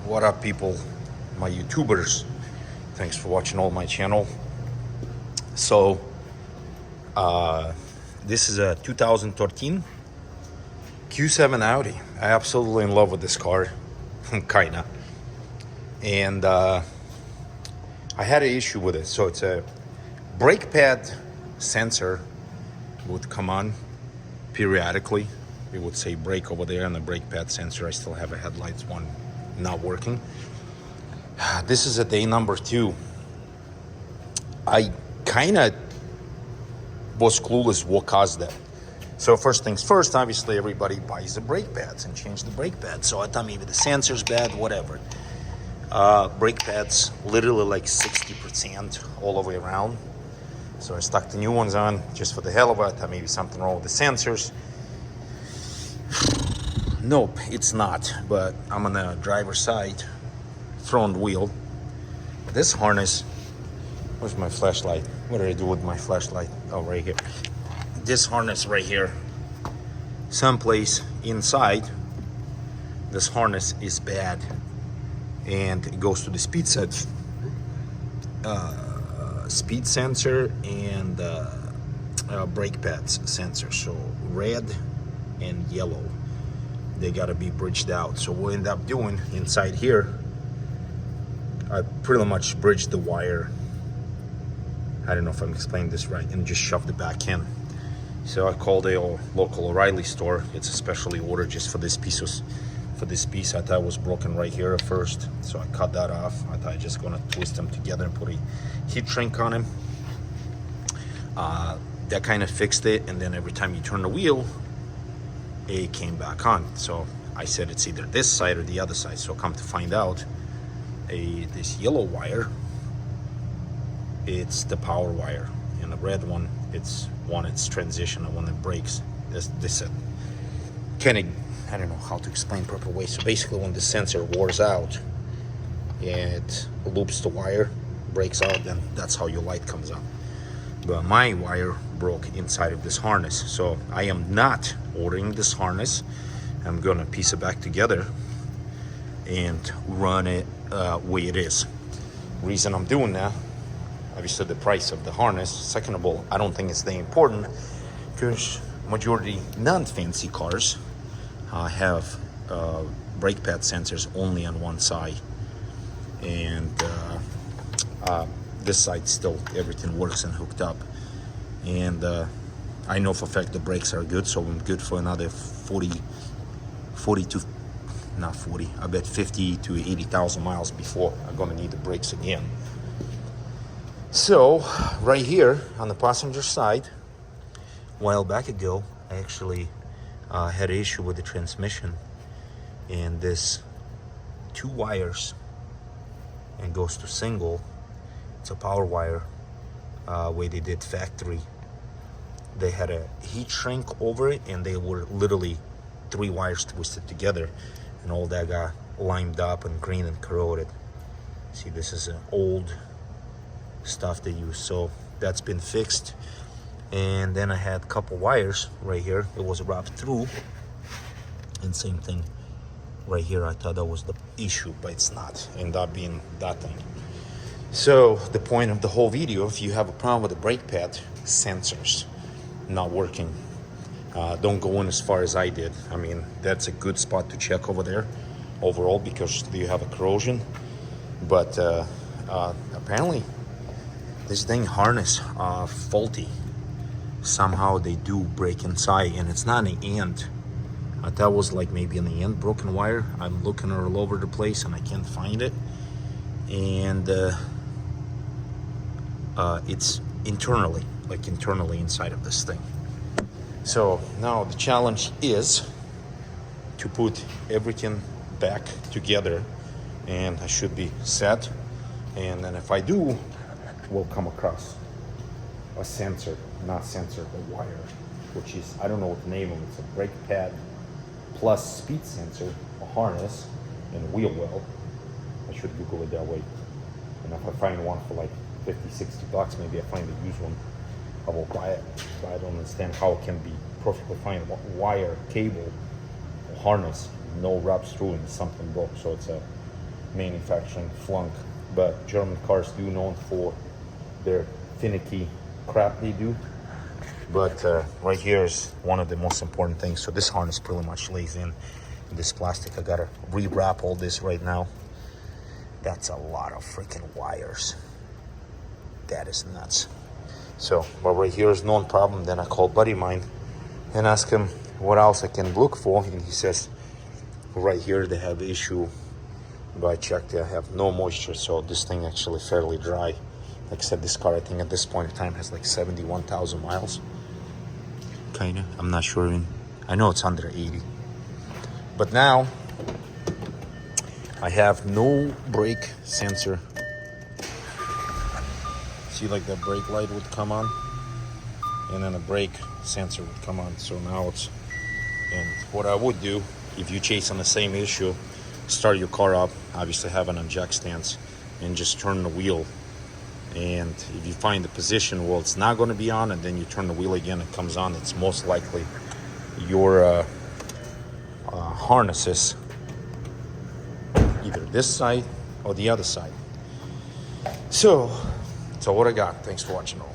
What up, people, my YouTubers? Thanks for watching all my channel. So this is a 2013 Q7 Audi. I absolutely in love with this car. Kinda. And I had an issue with it. So it's a brake pad sensor would come on periodically. We would say brake over there, and the brake pad sensor, I still have a headlights one not working. This is a day number 2. I kind of was clueless what caused that. So first things first, obviously everybody buys the brake pads and change the brake pads. So I thought maybe the sensor's bad, whatever. Brake pads literally like 60% all the way around. So I stuck the new ones on just for the hell of it. I thought maybe something wrong with the sensors. Nope, it's not. But I'm on the driver's side, front wheel. This harness, where's my flashlight? What did I do with my flashlight? Oh, right here. This harness right here, someplace inside, this harness is bad, and it goes to the speed sensor and brake pads sensor. So red and yellow, they got to be bridged out. So what we end up doing inside here, I pretty much bridged the wire. I don't know if I'm explaining this right, and just shoved it back in. So I called a local O'Reilly store. It's especially ordered just for this piece. I thought it was broken right here at first, so I cut that off. I thought I was just gonna twist them together and put a heat shrink on them. That kind of fixed it, and then every time you turn the wheel, it came back on. So I said it's either this side or the other side. So come to find out, this yellow wire, it's the power wire, and the red one, it's transition, and when it breaks, this kind of, I don't know how to explain proper way. So basically, when the sensor wears out, it loops the wire, breaks out, then that's how your light comes on. But my wire broke inside of this harness, so I am not ordering this harness. I'm gonna piece it back together and run it way it is. Reason I'm doing that, obviously the price of the harness. Second of all, I don't think it's that important, because majority non-fancy cars have brake pad sensors only on one side, and this side still everything works and hooked up. And I know for a fact the brakes are good, so I'm good for another 40 to, not 40, I bet 50 to 80,000 miles before I'm gonna need the brakes again. So right here on the passenger side, a while back ago, I actually had an issue with the transmission, and this 2 wires, and goes to single. It's a power wire, way they did factory. They had a heat shrink over it, and they were literally 3 wires twisted together, and all that got limed up and green and corroded. See, this is an old stuff they use, so that's been fixed. And then I had a couple wires right here. It was wrapped through, and same thing right here. I thought that was the issue, but it's not. Ended up being that thing. So the point of the whole video, if you have a problem with the brake pad sensors not working, don't go in as far as I did. I mean, that's a good spot to check over there overall, because you have a corrosion. But apparently this dang harness faulty. Somehow they do break inside, and it's not an end. I thought it was like maybe in the end broken wire. I'm looking all over the place and I can't find it. And it's internally inside of this thing. So now the challenge is to put everything back together, and I should be set. And then if I do, we'll come across a sensor, not sensor, a wire, which is, I don't know what the name of it. It's a brake pad plus speed sensor, a harness, and a wheel well. I should Google it that way. And if I find one for like 50, 60 bucks, maybe I find a used one, I will buy it. But I don't understand how it can be perfectly fine. Wire, cable, harness, no wraps through, and something broke. So it's a manufacturing flunk, but German cars do known for their finicky crap they do. But right here is one of the most important things. So this harness pretty much lays in this plastic. I gotta rewrap all this right now. That's a lot of freaking wires. That is nuts. So, but right here is no problem. Then I call a buddy of mine and ask him what else I can look for, and he says right here they have issue. But I checked, I have no moisture, so this thing actually fairly dry. Like I said, this car I think at this point in time has like 71,000 miles. Kinda, I'm not sure even. I know it's under 80. But now I have no brake sensor. See, like that brake light would come on, and then a brake sensor would come on. So now it's, and what I would do if you chase on the same issue, start your car up, obviously have it on jack stance, and just turn the wheel. And if you find the position, well, it's not going to be on, and then you turn the wheel again, it comes on, it's most likely your harnesses, either this side or the other side. So what I got. Thanks for watching all.